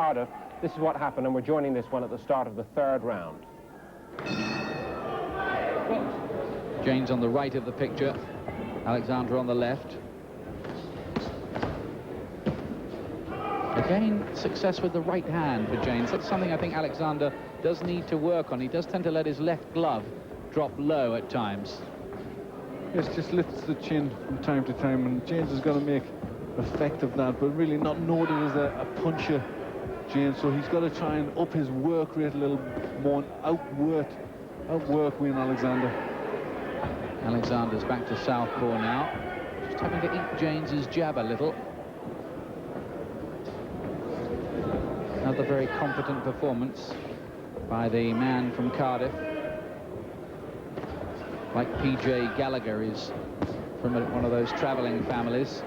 Cardiff, this is what happened, and we're joining this one at the start of the third round. James on the right of the picture, Alexander on the left. Again, success with the right hand for James. That's something I think Alexander does need to work on. He does tend to let his left glove drop low at times. Yes, just lifts the chin from time to time, and James is going to make effect of that, but really not noted as a puncher, James, so he's got to try and up his work rate a little more and outwork Wayne Alexander. Alexander's back to southpaw now, just having to eat James's jab a little. Another very competent performance by the man from Cardiff. Like P.J. Gallagher is from one of those travelling families.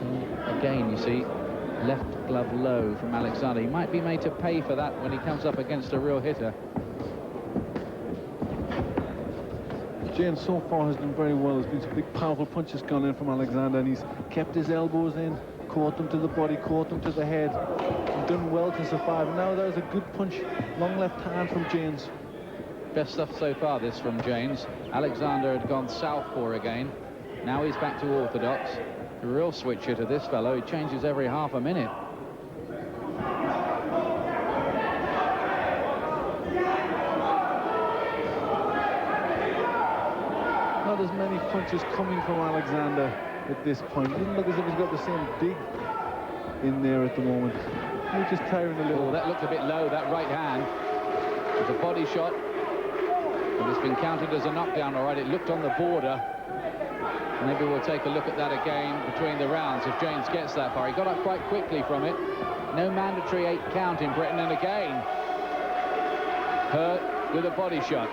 And again, you see, left glove low from Alexander. He might be made to pay for that when he comes up against a real hitter. James so far has done very well. There's been some big powerful punches gone in from Alexander, and he's kept his elbows in, caught them to the body, caught them to the head. He's done well to survive. Now that was a good punch, long left hand from James. Best stuff so far, this from James. Alexander had gone southpaw again. Now he's back to orthodox. A real switch hitter, this fellow. He changes every half a minute. Not as many punches coming from Alexander at this point. It doesn't look as if he's got the same dig in there at the moment. He's just tiring a little. Oh, that looked a bit low, that right hand. It's a body shot, and it's been counted as a knockdown, all right. It looked on the border. Maybe we'll take a look at that again between the rounds if James gets that far. He got up quite quickly from it. No mandatory 8 count in Britain, and again hurt with a body shot.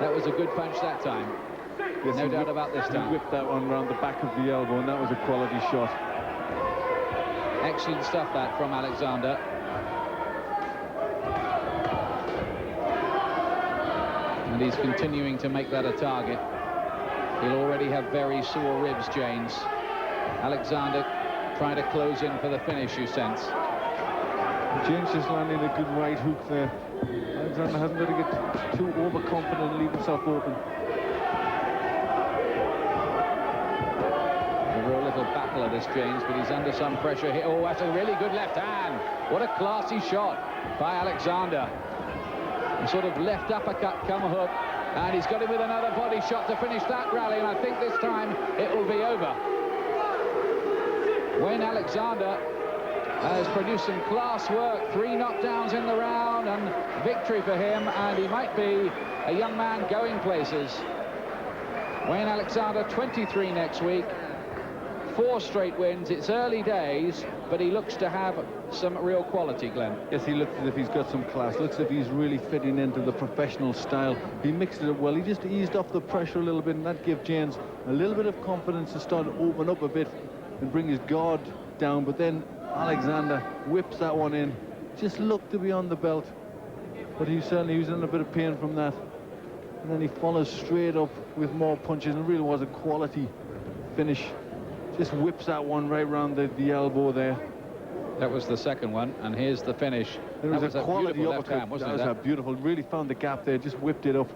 That was a good punch that time. Yes, no doubt about this time. He whipped that one around the back of the elbow, and that was a quality shot. Excellent stuff that from Alexander. And he's continuing to make that a target. He'll already have very sore ribs, James. Alexander trying to close in for the finish, you sense. James just landing a good right hook there. Alexander hasn't got to get too overconfident and leave himself open. A real little battle of this, James, but he's under some pressure here. Oh, that's a really good left hand. What a classy shot by Alexander. A sort of left uppercut come hook. And he's got him with another body shot to finish that rally, and I think this time it will be over. Wayne Alexander has produced some class work, 3 knockdowns in the round, and victory for him, and he might be a young man going places. Wayne Alexander, 23 next week, 4 straight wins. It's early days, but he looks to have some real quality, Glenn. Yes, he looks as if he's got some class. Looks as if he's really fitting into the professional style. He mixed it up well. He just eased off the pressure a little bit, and that gave James a little bit of confidence to start to open up a bit and bring his guard down. But then Alexander whips that one in. Just looked to be on the belt, but he certainly was in a bit of pain from that. And then he follows straight up with more punches, and it really was a quality finish. Just whips that one right round the elbow there. That was the second one, and here's the finish. There was a quality left hand, uppercut. wasn't it? That was a beautiful. Really found the gap there. Just whipped it up.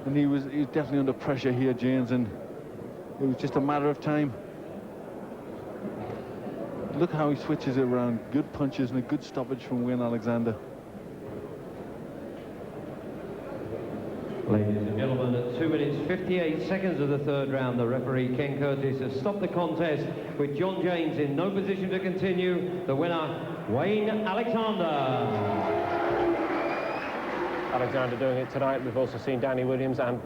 And he was definitely under pressure here, James, and it was just a matter of time. Look how he switches it around. Good punches and a good stoppage from Wayne Alexander. Ladies and gentlemen, at 2 minutes 58 seconds of the third round, the referee Ken Curtis has stopped the contest with John James in no position to continue. The winner, Wayne Alexander. Alexander doing it tonight. We've also seen Danny Williams and